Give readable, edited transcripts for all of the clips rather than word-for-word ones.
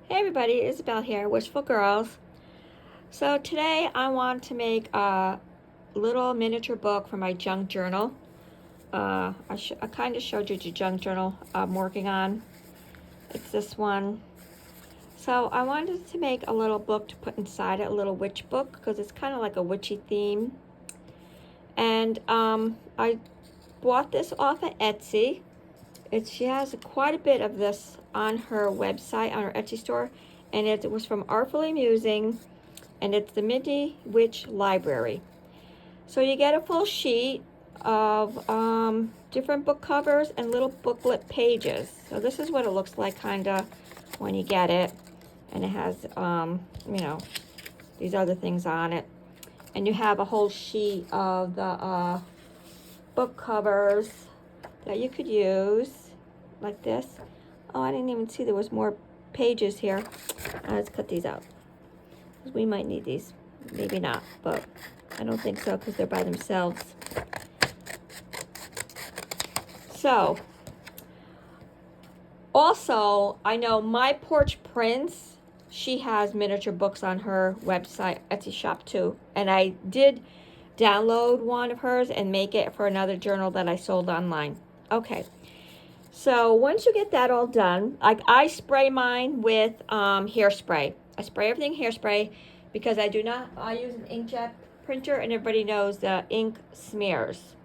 Hey everybody, Isabel here, Wishful Girls. So today I want to make a little miniature book for my junk journal. I kind of showed you the junk journal I'm working on. It's this one. So I wanted to make a little book to put inside it, a little witch book, because it's kind of like a witchy theme. And I bought this off of Etsy. She has quite a bit of this on her website, on her Etsy store, and it was from Artfully Musing, and it's the Minty Witch Library. So you get a full sheet of different book covers and little booklet pages. So this is what it looks like kind of when you get it, and it has these other things on it, and you have a whole sheet of the book covers that you could use like this. Oh, I didn't even see there was more pages here. Let's cut these out, because we might need these. Maybe not, but I don't think so, because they're by themselves. So, also, I know My Porch Prince, she has miniature books on her website, Etsy shop too. And I did download one of hers and make it for another journal that I sold online. Okay, so once you get that all done, like I spray mine with hairspray. I spray everything hairspray because I use an inkjet printer, and everybody knows the ink smears.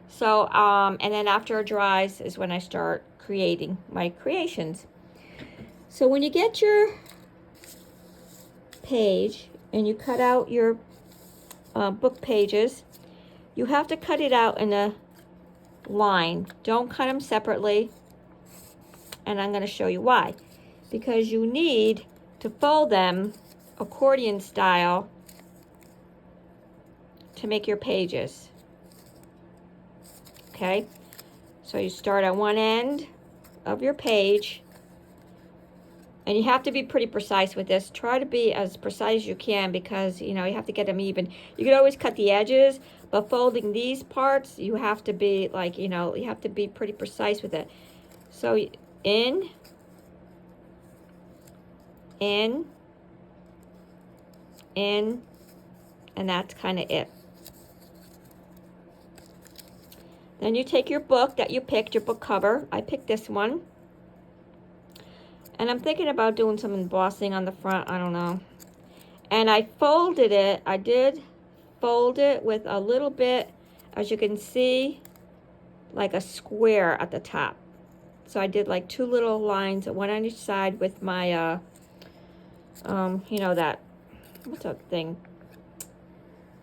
So, and then after it dries is when I start creating my creations. So when you get your page and you cut out your book pages, you have to cut it out in a line. Don't cut them separately, and I'm going to show you why. Because you need to fold them accordion style to make your pages. Okay, so you start at one end of your page, and you have to be pretty precise with this. Try to be as precise as you can, because you have to get them even. You can always cut the edges, but folding these parts, you have to be like, you have to be pretty precise with it. So in, and that's kind of it. Then you take your book that you picked, your book cover. I picked this one. And I'm thinking about doing some embossing on the front. I don't know. And I folded it. I did fold it with a little bit, as you can see, like a square at the top. So I did like two little lines, one on each side, with my, that, what's that thing?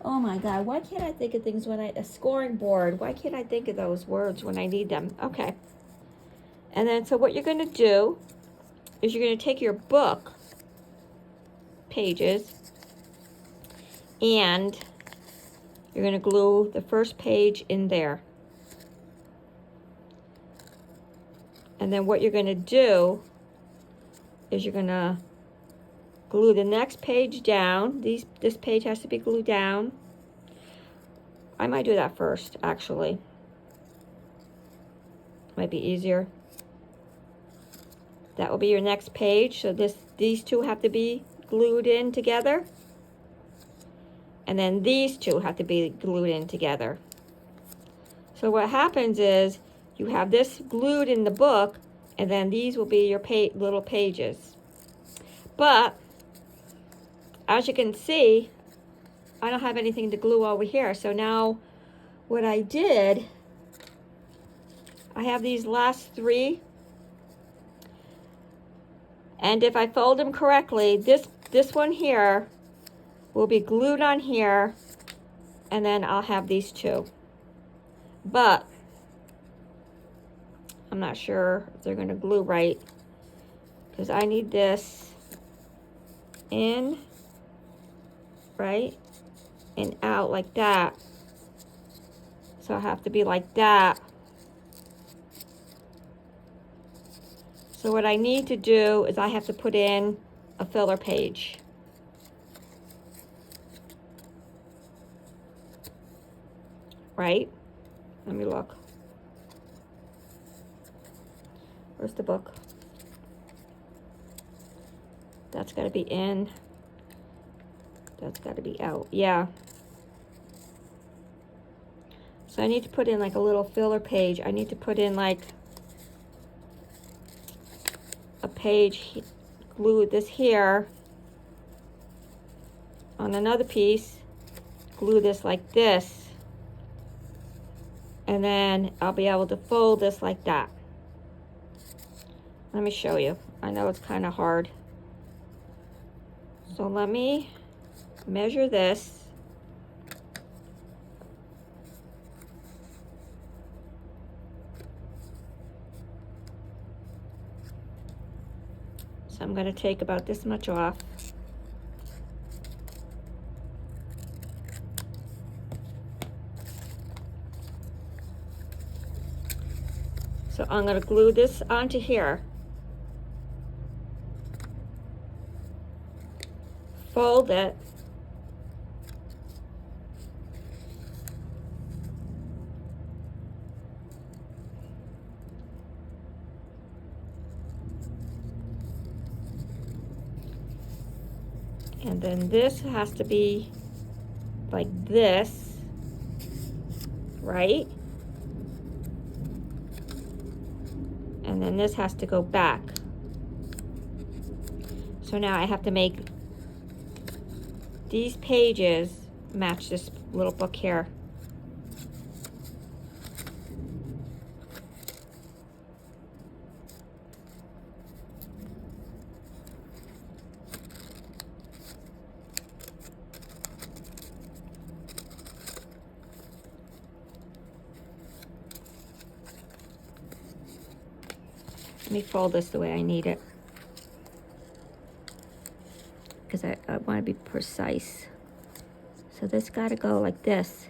Oh my God, why can't I think of things a scoring board. Why can't I think of those words when I need them? Okay. And then, so what you're going to do is you're going to take your book pages and you're going to glue the first page in there. And then what you're going to do is you're going to glue the next page down. This page has to be glued down. I might do that first, actually. Might be easier. That will be your next page. So these two have to be glued in together. And then these two have to be glued in together. So what happens is you have this glued in the book, and then these will be your little pages. But as you can see, I don't have anything to glue over here. So now what I did, I have these last three. And if I fold them correctly, this one here will be glued on here, and then I'll have these two. But I'm not sure if they're going to glue right, because I need this in, right, and out like that. So I have to be like that. So what I need to do is I have to put in a filler page. Right? Let me look. Where's the book? That's got to be in. That's got to be out. Yeah. So I need to put in like a little filler page. I need to put in like a page, glue this here on another piece, glue this like this, and then I'll be able to fold this like that. Let me show you. I know it's kind of hard. So let me measure this. So I'm going to take about this much off. So I'm going to glue this onto here. Fold it. And then this has to be like this, right? And then this has to go back. So now I have to make these pages match this little book here. Let me fold this the way I need it, because I want to be precise. So this got to go like this.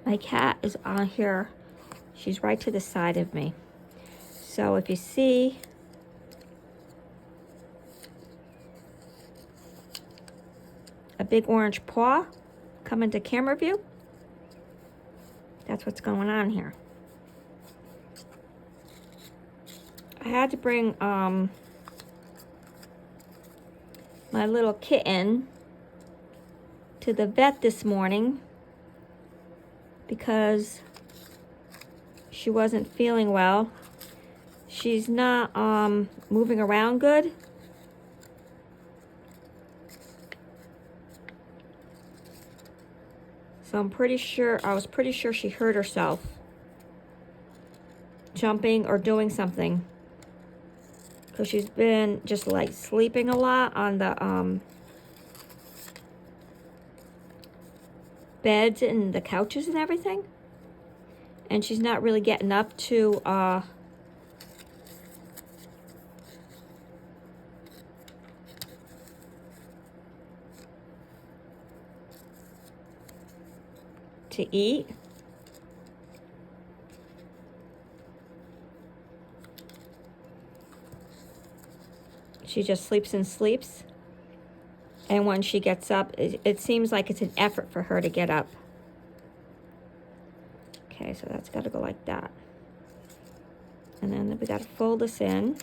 My cat is on here. She's right to the side of me. So if you see a big orange paw come into camera view, that's what's going on here. I had to bring my little kitten to the vet this morning because she wasn't feeling well. She's not moving around good. So I was pretty sure she hurt herself jumping or doing something, because she's been just like sleeping a lot on the beds and the couches and everything, and she's not really getting up to eat. She just sleeps and sleeps. And when she gets up, it seems like it's an effort for her to get up. Okay, so that's got to go like that. And then we got to fold this in.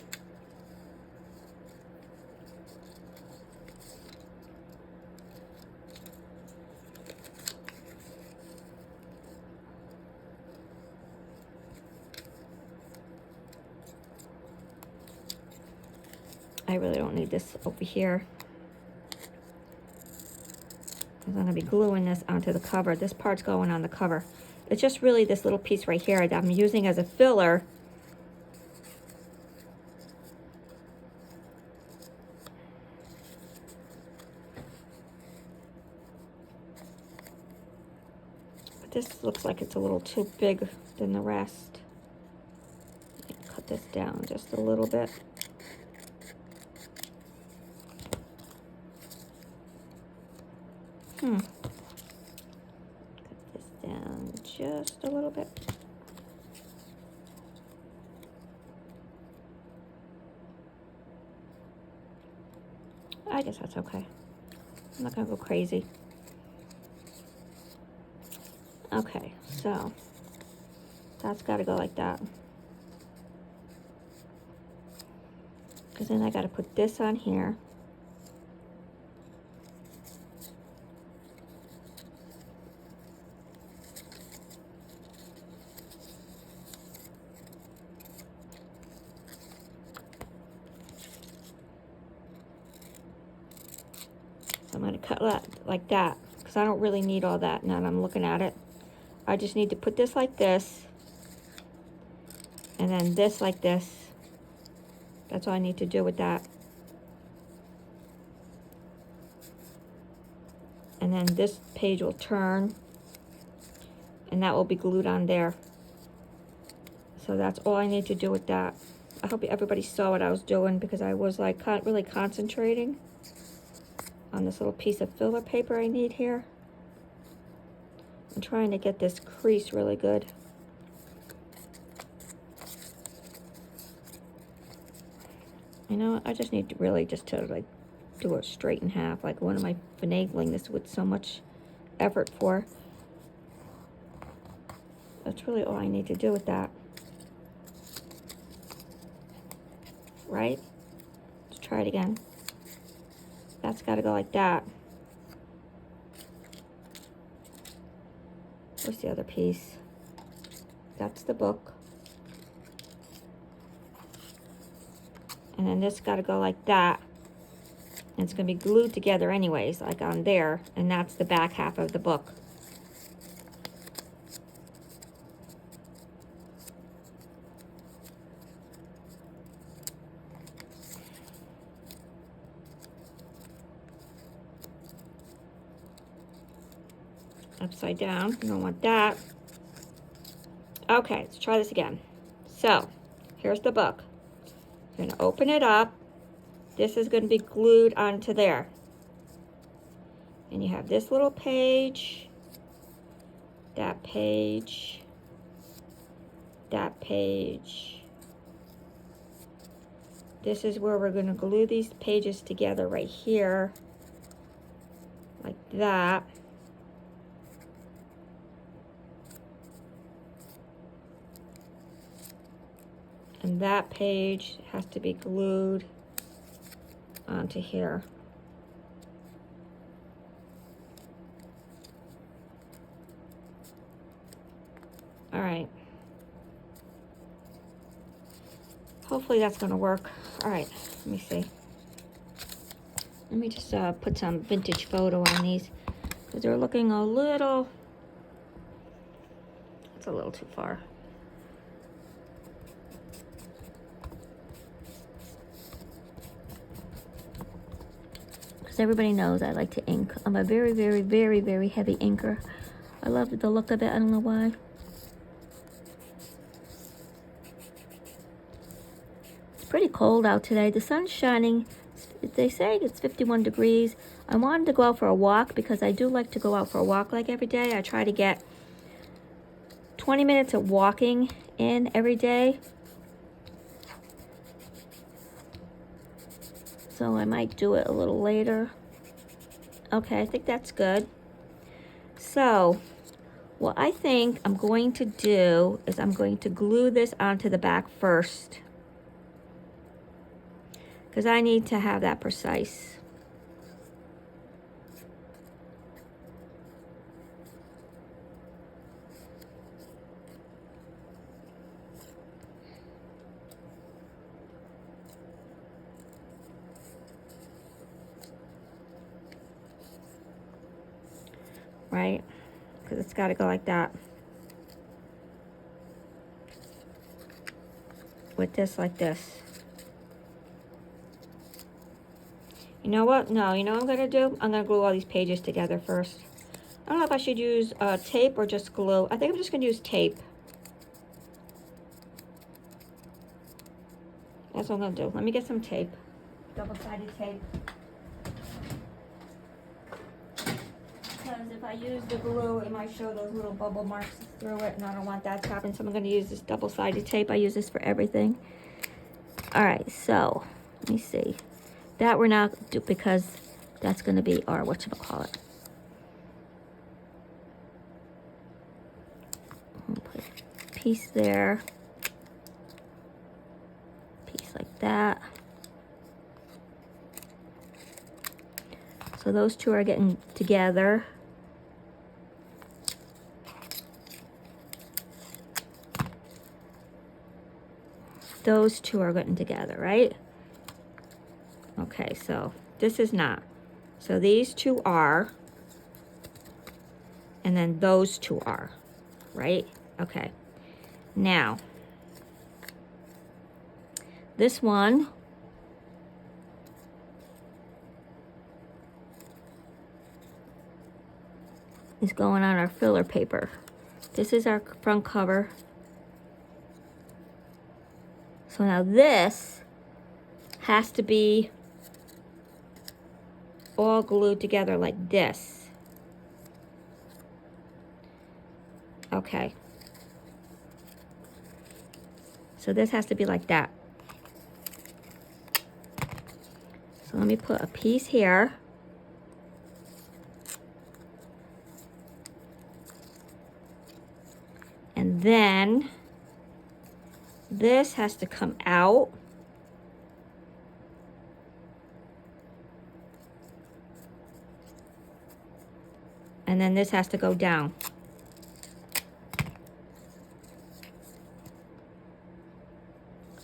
I really don't need this over here, because I'm going to be gluing this onto the cover. This part's going on the cover. It's just really this little piece right here that I'm using as a filler. But this looks like it's a little too big than the rest. Cut this down just a little bit. Cut this down just a little bit. I guess that's okay. I'm not gonna go crazy. Okay, so that's gotta go like that. Because then I gotta put this on here. So I'm gonna cut that like that, because I don't really need all that now that I'm looking at it. I just need to put this like this, and then this like this. That's all I need to do with that. And then this page will turn, and that will be glued on there. So that's all I need to do with that. I hope everybody saw what I was doing, because I was like really concentrating on this little piece of filler paper I need here. I'm trying to get this crease really good. You know, I just need to really just to like do it straight in half. Like, what am I finagling this with so much effort for? That's really all I need to do with that. Right? Let's try it again. That's got to go like that. Where's the other piece? That's the book. And then this got to go like that. And it's going to be glued together anyways, like on there. And that's the back half of the book. Upside down, you don't want that. Okay, let's try this again. So, here's the book. You're gonna open it up. This is gonna be glued onto there. And you have this little page, that page, that page. This is where we're gonna glue these pages together right here, like that. And that page has to be glued onto here. All right. Hopefully that's gonna work. All right, let me see. Let me just put some vintage photo on these, because they're looking a little, it's a little too far. Because everybody knows I like to ink. I'm a very, very, very, very heavy inker. I love the look of it, I don't know why. It's pretty cold out today. The sun's shining. They say it's 51 degrees. I wanted to go out for a walk, because I do like to go out for a walk like every day. I try to get 20 minutes of walking in every day. So I might do it a little later. Okay, I think that's good. So what I think I'm going to do is I'm going to glue this onto the back first, because I need to have that precise. Right? Because it's got to go like that. With this like this. You know what? No, you know what I'm going to do? I'm going to glue all these pages together first. I don't know if I should use tape or just glue. I think I'm just going to use tape. That's what I'm going to do. Let me get some tape. Double-sided tape. because if I use the glue, it might show those little bubble marks through it, and I don't want that to happen. So I'm going to use this double-sided tape. I use this for everything. All right, so let me see. That we're not do because that's going to be our whatchamacallit. Put a piece there, piece like that. So those two are getting together. Those two are getting together, right? Okay, so this is not. So these two are, and then those two are, right? Okay. Now, this one is going on our filler paper. This is our front cover. So now this has to be all glued together like this. Okay. So this has to be like that. So let me put a piece here. And then this has to come out. And then this has to go down.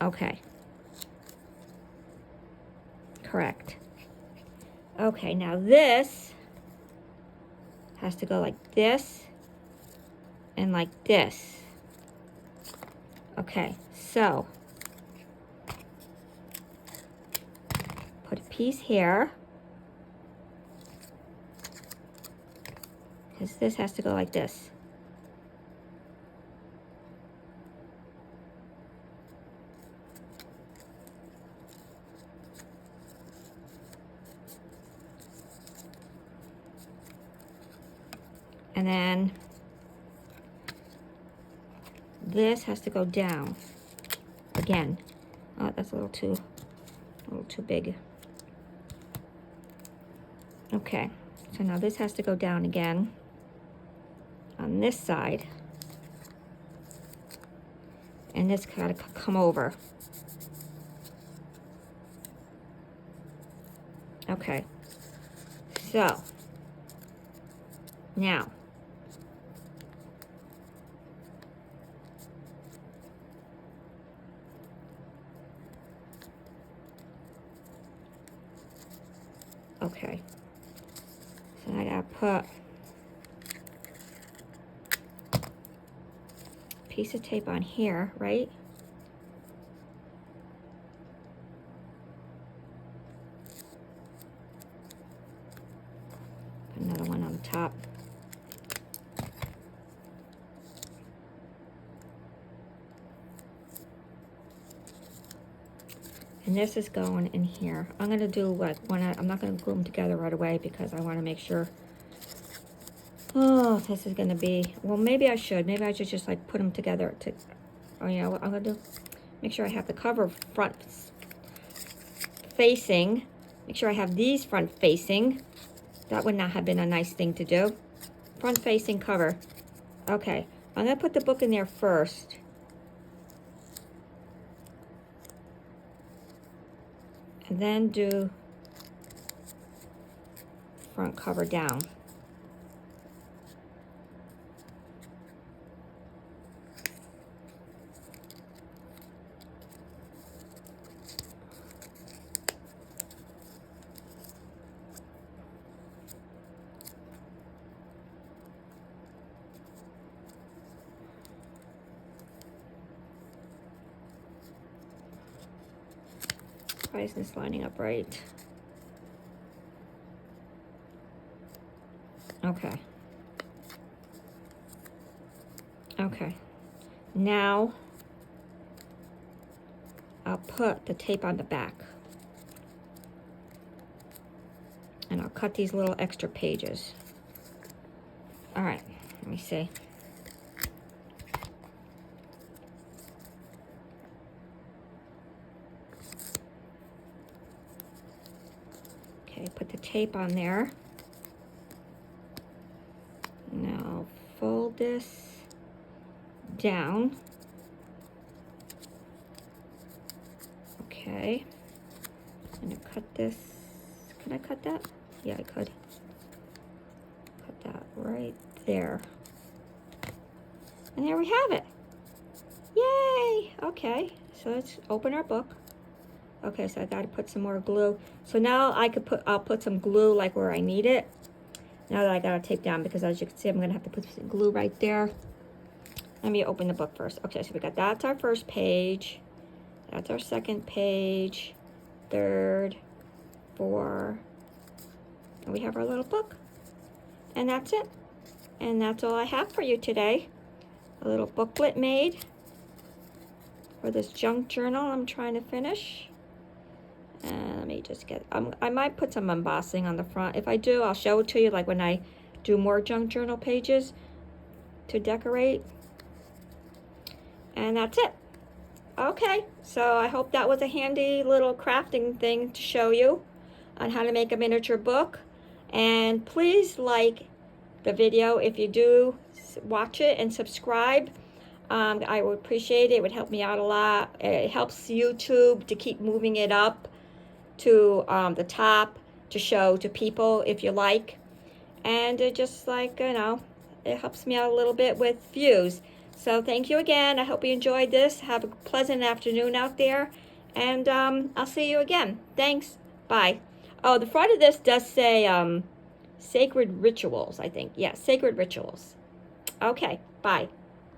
Okay. Correct. Okay, now this has to go like this and like this. Okay, so put a piece here, because this has to go like this. And then this has to go down again. Oh, that's a little too big. Okay, so now this has to go down again on this side. And this gotta come over. Okay, so now okay, so I gotta put a piece of tape on here, right? Put another one on the top. And this is going in here. I'm going to do like one, I'm not going to glue them together right away because I want to make sure. Oh, this is going to be, well, maybe I should. Maybe I should just like put them together to, oh yeah, what I'm going to do, make sure I have the cover front facing. Make sure I have these front facing. That would not have been a nice thing to do. Front facing cover. Okay, I'm going to put the book in there first. And then do front cover down. Why isn't this lining up right? Okay. Okay. Now, I'll put the tape on the back. And I'll cut these little extra pages. All right, let me see. Okay, put the tape on there. Now fold this down. Okay, I'm gonna cut this. Can I cut that? Yeah, I could. Cut that right there. And there we have it. Yay! Okay, so let's open our book. Okay, so I gotta put some more glue. So now I'll put some glue like where I need it. Now that I got it taped down, because as you can see, I'm gonna have to put some glue right there. Let me open the book first. Okay, so we got, that's our first page. That's our second page. Third, four. And we have our little book. And that's it. And that's all I have for you today. A little booklet made for this junk journal I'm trying to finish. And let me just get, I might put some embossing on the front. If I do, I'll show it to you, like when I do more junk journal pages to decorate. And that's it. Okay, so I hope that was a handy little crafting thing to show you on how to make a miniature book. And please like the video if you do watch it, and subscribe. I would appreciate it. It would help me out a lot. It helps YouTube to keep moving it up to the top to show to people if you like. And it just, like, you know, it helps me out a little bit with views. So thank you again. I hope you enjoyed this. Have a pleasant afternoon out there. And I'll see you again. Thanks. Bye. Oh, the front of this does say Sacred Rituals, I think. Yeah, Sacred Rituals. Okay, bye.